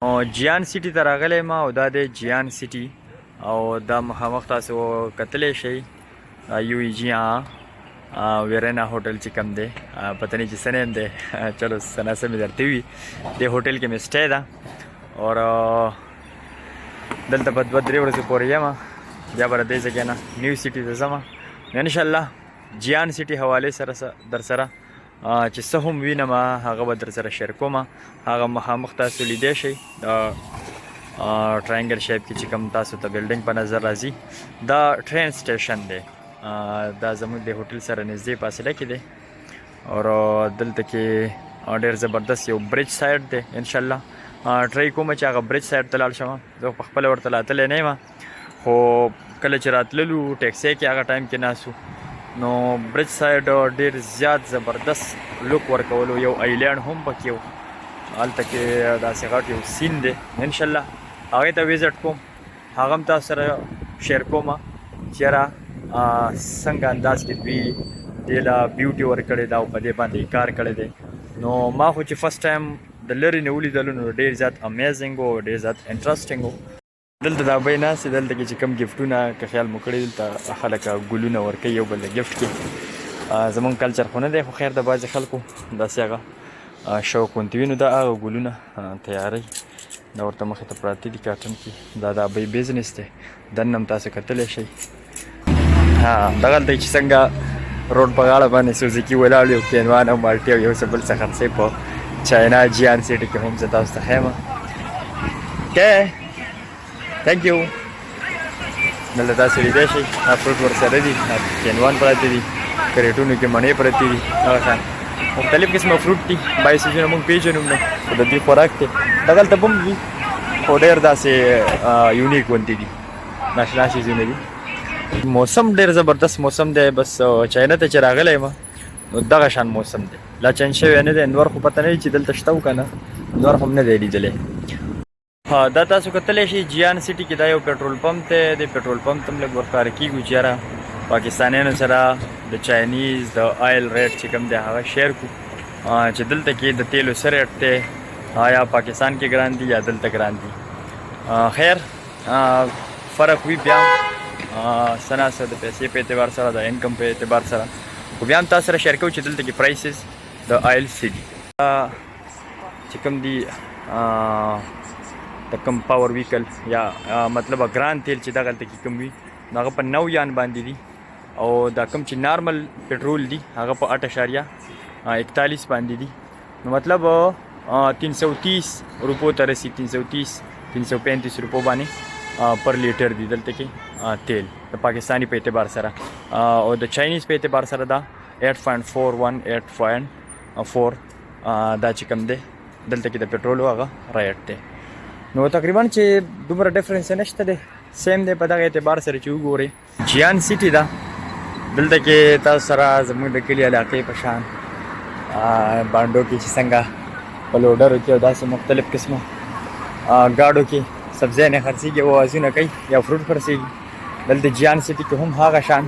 جیان سیټي ته راغلی ما او دا دی جیان سیټي او دا مخامخ تاسو کتلی شئ یو ای جی ویرینا هوټل چې کوم دی پته نه چې څه نیم دی چلو څه ناڅه مې درته وي دې هوټل کې مې سټی ده اور دلته به 2-3 ورځې پورې یم بیا به له دې ځایه نه نیو سیټي ته ځم انشاءالله جیان سیټي حوالې سره در سره چې څه هم وینم هغه به در سره شیر کوم هغه مخامخ تاسو لیدی شئ ټراینګل شیپ کې چې کوم تاسو ته بلډینګ په نظر راځي دا ټرین سټیشن دی دا زموږ د هوټل سره نږدې فاصله کې دی اور دلته کې ډېر زبردست یو برج سایډ دی انشاءالله ټرای کوم چې هغه برج سایډ ته لاړ شم زه پخپله ورته راتلی نه یم خو کله چې راتللو ټیکسۍ کې هغه ټایم کې ناست نو برج سایډ ډېر زیات زبردست لوک ورکولو یو آیلینډ هم پکې و هلته کې داسې غټ یو سین دی انشاءالله هغې ته وزټ کوم هغه هم تاسو سره شیر کوم چېرې څنګه انداز کې دوی دې له بیوټي ورکړې ده او په دې باندې کار کړی دی نو ما خو چې فرست ټایم د لرې نه ولیدلو نو ډېر زیات امیزنګ و ډېر زیات انټرسټینګ و دلته دا بی ناست دلته کې چې کوم ګفټونه که خیال مو کړی دلته خلک ګلونه ورکوي یو بل ته ګفټ کې زمونږ کلچر خو نه دی خو خیر د بعضې خلکو داسې هغه شوق ونتې وي نو دا هغه ګلونه تیاروي دا ورته مخې ته پراته دي کارټن کې دا د ابۍ بزنس دی دننه هم تاسو کتلی شئ دغلته چې څنګه روډ په غاړه باندې سوزکي ولاړ یو کینوان او مالټې او یو څه بل څه خرڅوي په چاینا جیان سیټي کې هم زه تاسو ته ښیم تھینک یو دلته تاسو لیدی شئ دا فروټ ورسره دي کینوان پراته دي کریټونو کې مڼې پرتې دي هغه شان مختلف قسمه فروټ دي بای سیزونه موږ پېژنو نه خو د دوی خوراک دی دغلته به هم وي خو ډېر داسې یونیک غوندې دي ناشنا شیزونه دي موسم ډېر زبردست موسم دی بس چاینا ته چې راغلی یم نو دغه شان موسم دی لا چینج شوی نه دی انور خو پته نه وي چې دلته شته و که نه انور خو هم نه دی لیدلی دا تاسو کتلی شئ جیان سیټي کې دا یو پټرول پمپ دی د پټرول پمپ ته هم لږ ورښکاره کېږو چې یاره پاکستانیانو سره د چاینیز د آیل ریټ چې کوم دی هغه شیر کړو چې دلته کې د تیلو څه ریټ دی یا پاکستان کې ګران دي یا دلته ګران دي خیر فرق وي بیا څه نه څه د پیسې په اعتبار سره د انکم په اعتبار سره خو بیا هم تاسو سره شیر کوو چې دلته کې پرایسز د آیل څه دي چې کوم دي د کم پاور ویکل یا مطلب ګران تیل چې دغلته کې کوم وي نو هغه په 9 یان باندې دي او دا کم چې نارمل پټرول دي هغه په 8.41 باندې دي نو مطلب 330 روپو ته رسي 335 روپو باندې پر لیټر دي دلته کې تیل د پاکستانی په اعتبار سره او د چاینیز په اعتبار سره دا 8.41 8.4 دا چې کوم دی دلته کې د پټرولو هغه ریټ دی نو تقریبا چې دومره ډفرنس نشته دی سیم دی په دغه اعتبار سره چې وګورئ جیان سیټي ده دلته کې تاسو سره زموږ د کلي علاقې په شان بانډو کې چې څنګه په لوډرو کې او داسې مختلف قسمه ګاډو کې سبزۍ نه خرڅېږي او اوازونه کوي یا فروټ خرڅېږي دلته جیان سیټي کې هم هغه شان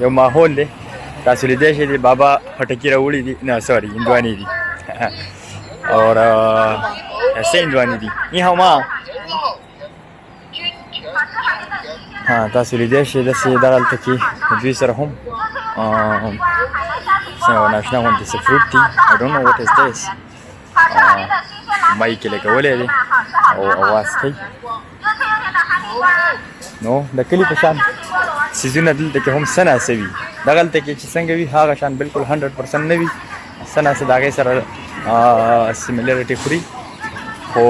یو ماحول دی تاسو لیدی شئ د بابا خټکي راوړي دي نه سوري هندوانې دي اور ایسے هندوانې دي نی هاو ما تاسو لیدی شئ داسې دغلته کې دوی سره هم ناشنا غوندې څه فروټ دي I don't know what is this مایک یې لګولی دی او اواز کوي نو د کلي په شان څیزونه دلته کې هم څه ناڅه وي دغلته کې چې څنګه وي هغه شان بلکل 100% نه وي څه ناڅه د هغې سره سیملیرټي خوري خو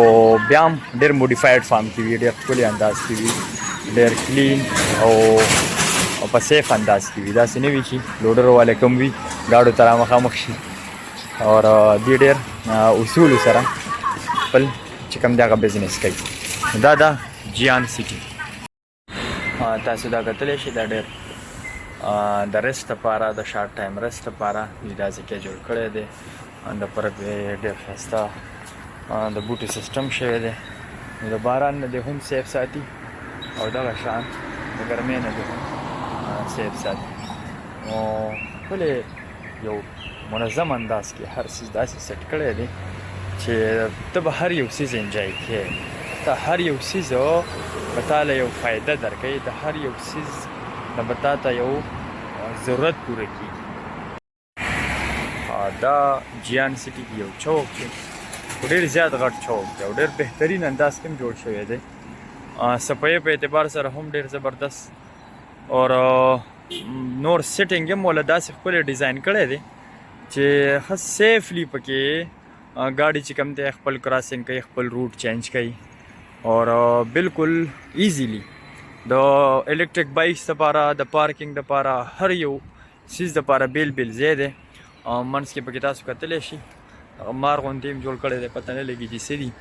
بیا هم ډېر موډیفاید فارم کې وي ډېر ښکلي انداز کې وي ډېر کلین او په سیف انداز کې وي داسې نه وي چې لوډرو والا کم وي ګاډو ته رامخامخ شي اور دې ډېر اصولو سره خپل چې کوم دی هغه بزنس کوي دا دا جیان سیټي تاسو دا کتلی شئ دا ډېر د ریسټ لپاره د شارټ ټایم ریسټ لپاره دوی دا ځای جوړ کړی دی د پرک ډېر ښایسته د بوټي سیسټم شوی دی د باران نه دی هم سیف ساتي او دغه شان د ګرمۍ نه دی هم سیف ساتي نو ښکلی یو منظم انداز کې هر څیز داسې سیټ کړی دی چې ته به هر یو څیز انجوای کړې، ته هر یو څیز به تاله یو فایده درکوي، د هر یو څیز نه به تا ته یو ضرورت پوره کېږي. دا جیان سټي کې یو چوک دی، ډېر زیات غټ چوک دی او ډېر بهترین انداز کې هم جوړ شوی دی. صفایي په اعتبار سره هم ډېر زبردست اور نور سیټینګ هم ولا داسې ښکلی ډیزاین کړی دی چې ښه سیفلی پکې ګاډي چې کوم دی خپل کراسینګ کوي، خپل روټ چینج کوي اور بالکل ایزیلی د الکتریک بایکس دپاره، د پارکینګ دپاره، هر یو څیز دپاره بیل بیل ځای دی. منځ کې پکې تاسو کتلی شي مار غوندې هم جوړ کړی دی، پته نه لګي چې څه دي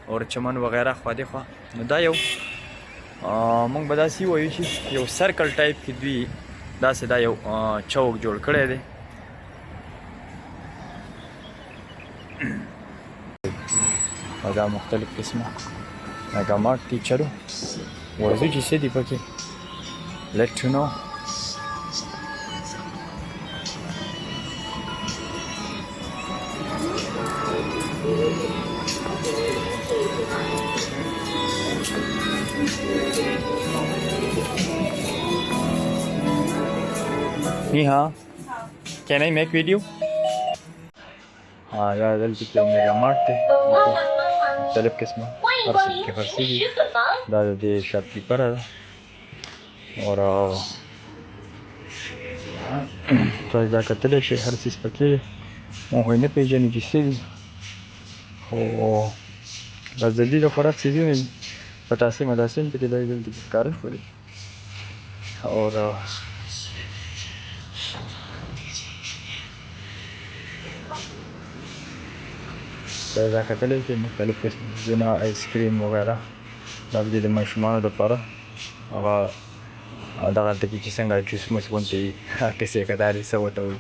اور چمن وغیره خوا دې خوا. نو دا یو موږ به داسې ووایو چې یو سرکل ټایپ کې دوی داسې دا یو چوک جوړ کړی دی. او دا مختلف قسمه مګامات دي چلو ورځو چې څه دي پکې let you know. Ni hao, can I make video? हाँ यार जल्दी क्यों मेरा मारते मुख्तलिफ किस्म हर चीज़ की फर्सी भी दादा दे शादी पर और तो इधर कतले से हर चीज़ पकड़े वो होने पे जाने जिससे वो जल्दी जो फर्क चीज़ें में पटासे मदासे पे दिलाई जल्दी कार पड़े और دا کتلی چې مختلف قسمونه آیسکریم وغیره دا د ماشومانو دپاره هغه دغه هلته کې چې څنګه جوس موس غوندې وي کیسې که دا دې څه ورته وایي.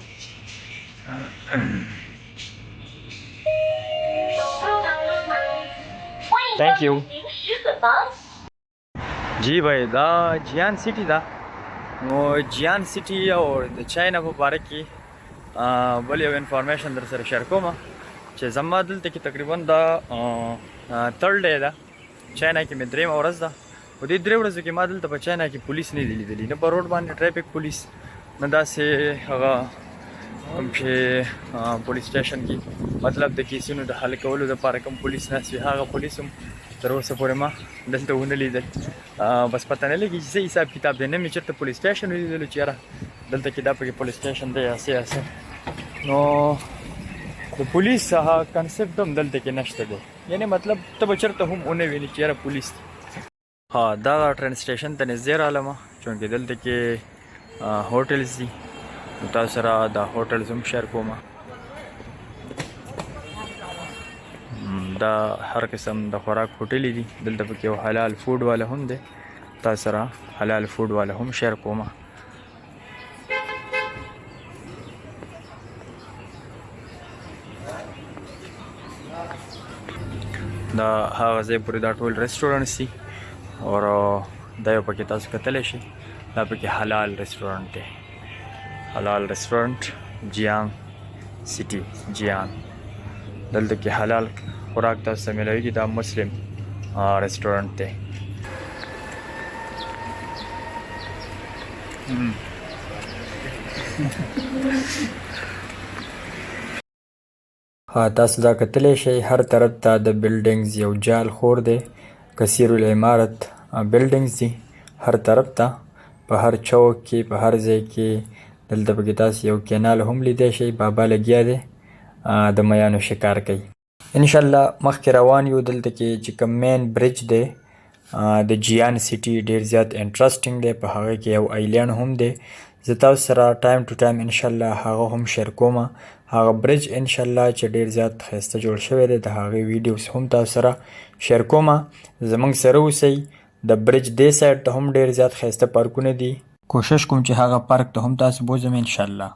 تھینک یو جی بھائی دا جیان سٹی دا نو جیان سٹی او د چاینا په باره کې بل یو انفارمیشن در سره شیر کوم چې زما دلته کې تقریبا دا تھرډ ډے ده. چاینا کې مې درېیمه ورځ ده. په دې درې ورځو کې ما دلته په چاینا کې پولیس نه دي لیدلي، نه په روډ باندې ټرافیک پولیس، نه داسې هغه کوم چې پولیس سټیشن کې مطلب د کیسونو د حل کولو دپاره کوم پولیس ناست وي هغه پولیس هم تر اوسه پورې ما دلته ونه لیدل. بس پته نه لګي چې څه حساب کتاب دی، نه مې چېرته پولیس سټیشن ولیدلو چې یاره دلته کې دا پکې پولیس سټیشن دی یا څه. نو د پولیس هغه کنسپټ هم دلته کې نشته دی، یعنی مطلب ته به چېرته هم ونه ویني چې یاره پولیس دی. ها دا ټرین سټیشن ته نږدې رالم چونکې دلته کې هوټلز دي، نو تاسو سره دا هوټلز هم شیر کوم. دا هر قسم د خوراک هوټلې دي دلته پکې یو حلال فوډ والا هم دی، تاسو سره حلال فوډ والا هم شیر کوم. دا هغه ځای پورې دا ټول ریسټورنټس دي اور دا یو پکې تاسو کتلی شئ دا پکې حلال ریسټورنټ دی، حلال ریسټورنټ جیان سټي جیان. دلته کې حلال خوراک تاسو ته میلاویږي. دا مسلم ریسټورنټ دی. تاسو دا کتلی شئ هر طرف ته د بلډینګز یو جال خور دی، کثیر العمارت بلډینګز دي هر طرف ته، په هر چوک کې په هر ځای کې. دلته پکې تاسو یو کینال هم لیدی شئ، بابا لګیا دی د میانو شکار کوي. انشاءالله مخکې روان یو. دلته کې چې کوم مین برج دی د جیان سټي ډېر زیات انټرسټینګ دی، په هغه کې یو آیلینډ هم دی. زه تاسو سره ټایم ټو ټایم انشاءالله هغه هم شیر کوم. هغه برج انشاءالله چې ډېر زیات ښایسته جوړ شوی دی، د هغې ویډیوز هم تاسو سره شیر کوم. زموږ سره اوسئ. د برج دې سایډ ته هم ډېر زیات ښایسته پارکونه دي. کوشش کوم چې هغه پارک ته هم تاسو بوځم انشاءالله.